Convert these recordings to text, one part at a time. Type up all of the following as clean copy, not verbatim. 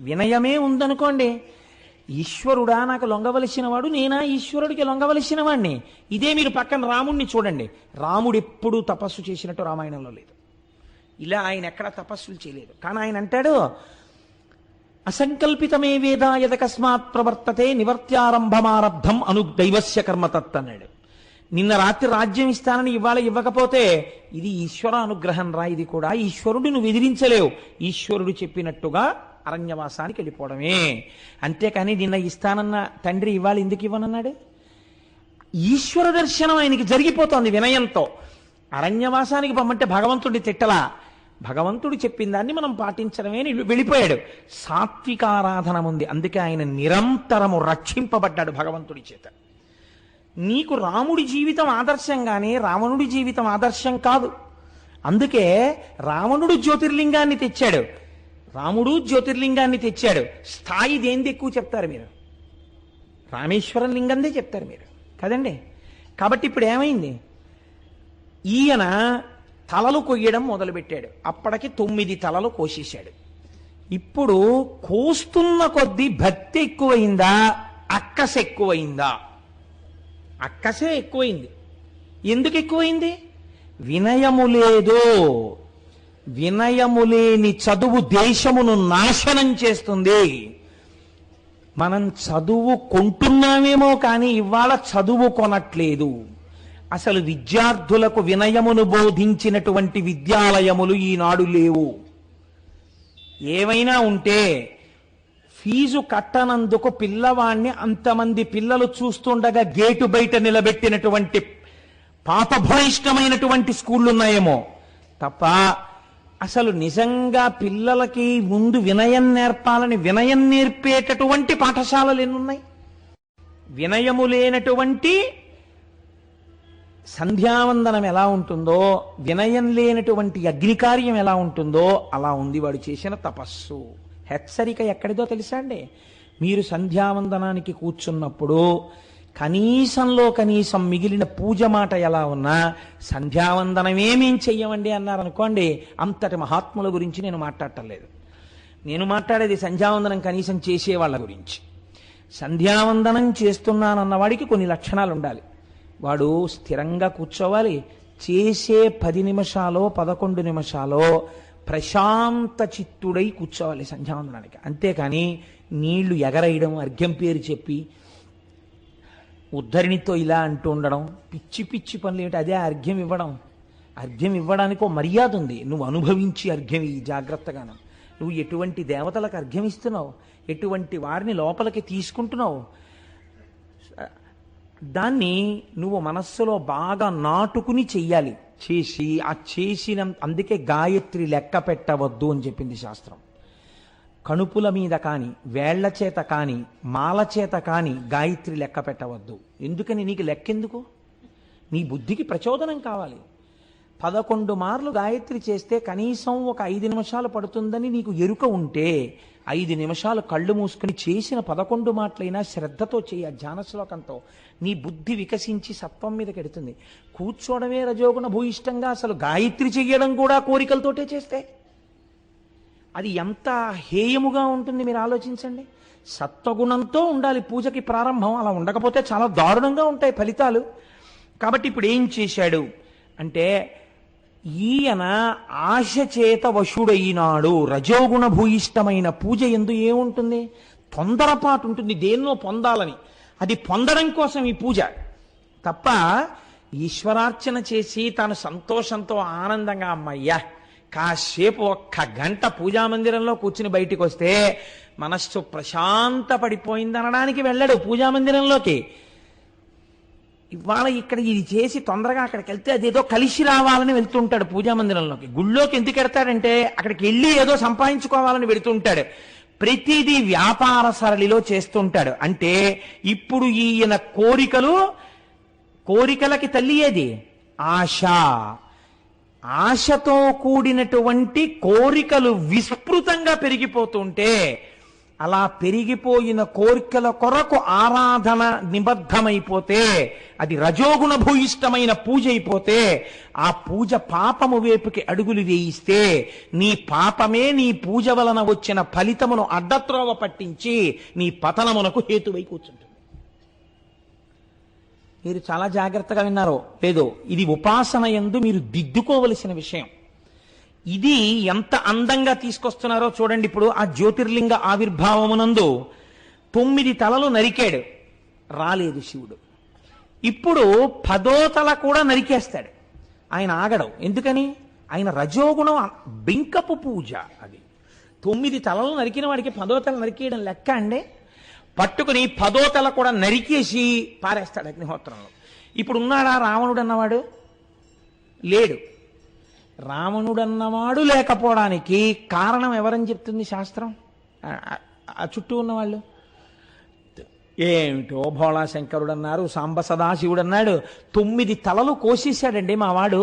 వినయమే ఉందనుకోండి, ఈశ్వరుడా నాకు లొంగవలసిన వాడు, నేనా ఈశ్వరుడికి లొంగవలసిన వాడిని. ఇదే మీరు పక్కన రాముణ్ణి చూడండి. రాముడు ఎప్పుడూ తపస్సు చేసినట్టు రామాయణంలో లేదు. ఇలా ఆయన ఎక్కడ తపస్సులు చేయలేదు. కానీ ఆయన అంటాడు, అసంకల్పితమే వేద యదకస్మాత్ ప్రవర్తతే నివర్త్యారంభమారబ్ధం అను దైవస్య కర్మతత్ అన్నాడు. నిన్న రాత్రి రాజ్యం ఇస్తానని ఇవాళ ఇవ్వకపోతే ఇది ఈశ్వర అనుగ్రహం రా, ఇది కూడా ఈశ్వరుడు నువ్వు ఎదిరించలేవు. ఈశ్వరుడు చెప్పినట్టుగా అరణ్యవాసానికి వెళ్ళిపోవడమే. అంతేకాని నిన్న ఇస్తానన్న తండ్రి ఇవాళ ఎందుకు ఇవ్వనన్నాడు? ఈశ్వర దర్శనం ఆయనకి జరిగిపోతోంది వినయంతో. అరణ్యవాసానికి పంపంటే భగవంతుడి తిట్టలా, భగవంతుడు చెప్పిన దాన్ని మనం పాటించడమే వెళ్ళిపోయాడు. సాత్వికారాధన ఉంది, అందుకే ఆయన నిరంతరము రక్షింపబడ్డాడు భగవంతుడి చేత. నీకు రాముడి జీవితం ఆదర్శంగానే రావణుడి జీవితం ఆదర్శం కాదు. అందుకే రావణుడు జ్యోతిర్లింగాన్ని తెచ్చాడు, రాముడు జ్యోతిర్లింగాన్ని తెచ్చాడు. స్థాయి దేంది ఎక్కువ చెప్తారు మీరు? రామేశ్వరం లింగందే చెప్తారు మీరు కదండి. కాబట్టి ఇప్పుడు ఏమైంది? ఈయన తలలు కొయ్యడం మొదలుపెట్టాడు. అప్పటికి 9 తలలు కోసేశాడు. ఇప్పుడు కోస్తున్న కొద్దీ భక్తి ఎక్కువైందా, అక్కస ఎక్కువైందా? అక్కసే ఎక్కువైంది. ఎందుకు ఎక్కువైంది? వినయము లేదు. వినయము లేని చదువు దేశమును నాశనం చేస్తుంది. మనం చదువు కొంటున్నామేమో కానీ ఇవాళ చదువు కొనట్లేదు. అసలు విద్యార్థులకు వినయమును బోధించినటువంటి విద్యాలయములు ఈనాడు లేవు. ఏమైనా ఉంటే ఫీజు కట్టనందుకు పిల్లవాణ్ణి అంతమంది పిల్లలు చూస్తుండగా గేటు బయట నిలబెట్టినటువంటి పాపభూయిష్టమైనటువంటి స్కూళ్ళు ఉన్నాయేమో తప్ప అసలు నిజంగా పిల్లలకి ముందు వినయం నేర్పాలని వినయం నేర్పేటటువంటి పాఠశాలలు ఎన్నున్నాయి? వినయము లేనటువంటి సంధ్యావందనం ఎలా ఉంటుందో, వినయం లేనటువంటి అగ్నికార్యం ఎలా ఉంటుందో అలా ఉంది వాడు చేసిన తపస్సు. హెచ్చరిక ఎక్కడిదో తెలుసా అండి? మీరు సంధ్యావందనానికి కూర్చున్నప్పుడు కనీసంలో కనీసం మిగిలిన పూజ మాట ఎలా ఉన్నా సంధ్యావందనమేమేం చెయ్యమండి అన్నారనుకోండి, అంతటి మహాత్ముల గురించి నేను మాట్లాడటం లేదు. నేను మాట్లాడేది సంధ్యావందనం కనీసం చేసేవాళ్ళ గురించి. సంధ్యావందనం చేస్తున్నానన్నవాడికి కొన్ని లక్షణాలు ఉండాలి. వాడు స్థిరంగా కూర్చోవాలి. చేసే 10 నిమిషాలో 11 నిమిషాలో ప్రశాంత చిత్తుడై కూర్చోవాలి సంధ్యావందనానికి. అంతేకాని నీళ్లు ఎగరేయడం, అర్ఘ్యం పేరు చెప్పి ఉద్ధరిణితో ఇలా అంటూ ఉండడం, పిచ్చి పిచ్చి పనులు ఏమిటి? అదే అర్ఘ్యం ఇవ్వడం. అర్ఘ్యం ఇవ్వడానికి ఒక మర్యాద ఉంది. నువ్వు అనుభవించి అర్ఘ్యం ఇయ్యి జాగ్రత్తగాను. నువ్వు ఎటువంటి దేవతలకు అర్ఘ్యం ఇస్తున్నావు, ఎటువంటి వారిని లోపలికి తీసుకుంటున్నావు, దాన్ని నువ్వు మనస్సులో బాగా నాటుకుని చెయ్యాలి. చేసి ఆ చేసిన అందుకే గాయత్రి లెక్క పెట్టవద్దు అని చెప్పింది శాస్త్రం. కణుపుల మీద కాని, వేళ్ల చేత కాని, మాల చేత కాని గాయత్రి లెక్క పెట్టవద్దు. ఎందుకని? నీకు లెక్కెందుకు? నీ బుద్ధికి ప్రచోదనం కావాలి. 11 మార్లు గాయత్రి చేస్తే కనీసం ఒక 5 నిమిషాలు పడుతుందని నీకు ఎరుక ఉంటే 5 నిమిషాలు కళ్ళు మూసుకుని చేసిన 11 మాటలైనా శ్రద్ధతో చేయ, ధ్యాన శ్లోకంతో. నీ బుద్ధి వికసించి సత్వం మీద కెడుతుంది. కూర్చోవడమే రజోగుణ భూయిష్టంగా అసలు గాయత్రి చెయ్యడం కూడా కోరికలతోటే చేస్తే అది ఎంత హేయముగా ఉంటుంది మీరు ఆలోచించండి. సత్వగుణంతో ఉండాలి పూజకి ప్రారంభం. అలా ఉండకపోతే చాలా దారుణంగా ఉంటాయి ఫలితాలు. కాబట్టి ఇప్పుడు ఏం చేశాడు అంటే, ఈయన ఆశ చేత వశుడైనాడు. రజోగుణ భూయిష్టమైన పూజ ఎందు ఏముంటుంది? తొందరపాటు ఉంటుంది, దేన్నో పొందాలని. అది పొందడం కోసం ఈ పూజ తప్ప ఈశ్వరార్చన చేసి తాను సంతోషంతో ఆనందంగా అమ్మయ్యా కాసేపు 1 గంట పూజామందిరంలో కూర్చుని బయటికి వస్తే మనస్సు ప్రశాంత పడిపోయిందనడానికి వెళ్ళాడు పూజామందిరంలోకి. ఇవాళ ఇక్కడ ఇది చేసి తొందరగా అక్కడికి వెళ్తే అదేదో కలిసి రావాలని వెళ్తుంటాడు పూజామందిరంలోకి. గుళ్ళోకి ఎందుకు వెడతాడంటే అక్కడికి వెళ్ళి ఏదో సంపాదించుకోవాలని వెడుతుంటాడు. ప్రతిదీ వ్యాపార సరళిలో చేస్తుంటాడు. అంటే ఇప్పుడు ఈయన కోరికలకి తల్లి ఏది? ఆశ. ఆశతో కూడినటువంటి కోరికలు విస్తృతంగా పెరిగిపోతుంటే అలా పెరిగిపోయిన కోరికల కొరకు ఆరాధన నిబద్ధమైపోతే, అది రజోగుణ భూయిష్టమైన పూజ అయిపోతే, ఆ పూజ పాపము వైపుకి అడుగులు వేయిస్తే, నీ పాపమే నీ పూజ వలన వచ్చిన ఫలితమును అడ్డత్రోవ పట్టించి నీ పతనమునకు హేతువై కూర్చుంటుంది. మీరు చాలా జాగ్రత్తగా విన్నారో లేదో, ఇది ఉపాసన యందు మీరు దిద్దుకోవలసిన విషయం. ఇది ఎంత అందంగా తీసుకొస్తున్నారో చూడండి. ఇప్పుడు ఆ జ్యోతిర్లింగ ఆవిర్భావమునందు 9 తలలు నరికాడు, రాలేదు శివుడు. ఇప్పుడు 10వ తల కూడా నరికేస్తాడు, ఆయన ఆగడు. ఎందుకని? ఆయన రజోగుణం, బింకపు పూజ అది. 9 తలలు నరికిన వాడికి 10వ తల నరికేయడం లెక్క అండి? పట్టుకుని 10వ తల కూడా నరికేసి పారేస్తాడు అగ్నిహోత్రంలో. ఇప్పుడు ఉన్నాడా రావణుడు అన్నవాడు? లేడు. రావణుడన్నవాడు లేకపోవడానికి కారణం ఎవరని చెప్తుంది శాస్త్రం? ఆ చుట్టూ ఉన్నవాళ్ళు. ఏమిటో భోళా శంకరుడు అన్నారు, సాంబ సదాశివుడు అన్నాడు, 9 తలలు కోసేశాడండి మా వాడు.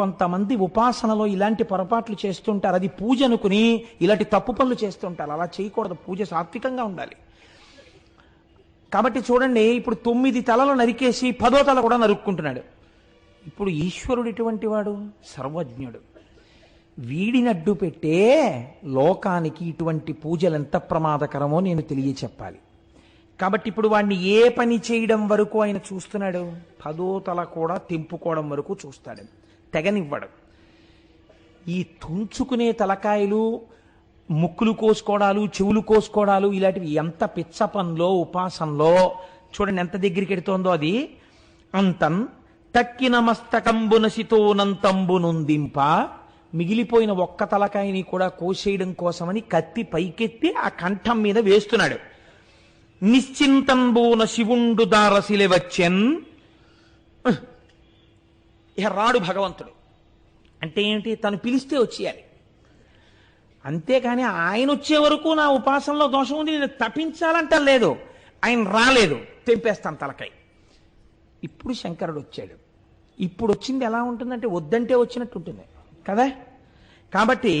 కొంతమంది ఉపాసనలో ఇలాంటి పొరపాట్లు చేస్తుంటారు. అది పూజ అనుకుని ఇలాంటి తప్పు పనులు చేస్తుంటారు. అలా చేయకూడదు. పూజ సాత్వికంగా ఉండాలి. కాబట్టి చూడండి, ఇప్పుడు 9 తలలు నరికేసి 10వ తల కూడా నరుక్కుంటున్నాడు. ఇప్పుడు ఈశ్వరుడు ఎటువంటి వాడు? సర్వజ్ఞుడు. వీడిని అడ్డు పెట్టే లోకానికి ఇటువంటి పూజలు ఎంత ప్రమాదకరమో నేను తెలియచెప్పాలి. కాబట్టి ఇప్పుడు వాడిని ఏ పని చేయడం వరకు ఆయన చూస్తున్నాడు? 10వ తల కూడా తెంపుకోవడం వరకు చూస్తాడు, తెగనివ్వడు. ఈ తుంచుకునే తలకాయలు, ముక్కులు కోసుకోవడాలు, చెవులు కోసుకోవడాలు, ఇలాంటివి ఎంత పిచ్చ పనిలో ఉపాసనలో చూడండి ఎంత దగ్గరికి ఎడుతోందో అది. అంతం తక్కిన మస్తకంబునసితోనంతంబు నొందింప, మిగిలిపోయిన ఒక్క తలకాయని కూడా కోసేయడం కోసమని కత్తి పైకెత్తి ఆ కంఠం మీద వేస్తున్నాడు. నిశ్చింతంబున శివుండు దారసిలె వచ్చెన్. ఇహ రాడు భగవంతుడు. అంటే ఏంటి? తను పిలిస్తే వచ్చేయాలి. అంతేకాని ఆయన వచ్చే వరకు నా ఉపాసనలో దోషం ఉంది, నేను తప్పించాలంట లేదు. ఆయన రాలేదు, తెంపేస్తాను తలకాయ. ఇప్పుడు శంకరుడు వచ్చాడు. ఇప్పుడు వచ్చింది ఎలా ఉంటుందంటే వద్దంటే వచ్చినట్టు ఉంటుంది కదా. కాబట్టి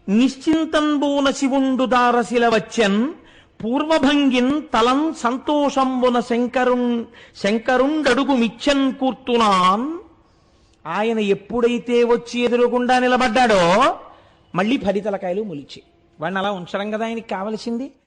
నిశ్చింతంబున శివుండు దారశిల వచ్చెన్, పూర్వభంగిన్ తలం సంతోషంబున శంకరుండడుగు మిచ్చన్ కూర్తున్నాన్. ఆయన ఎప్పుడైతే వచ్చి ఎదురుగుండా నిలబడ్డాడో మళ్ళీ 10 తలకాయలు మొలిచి. వాడిని అలా ఉంచడం కదా ఆయనకి కావలసింది.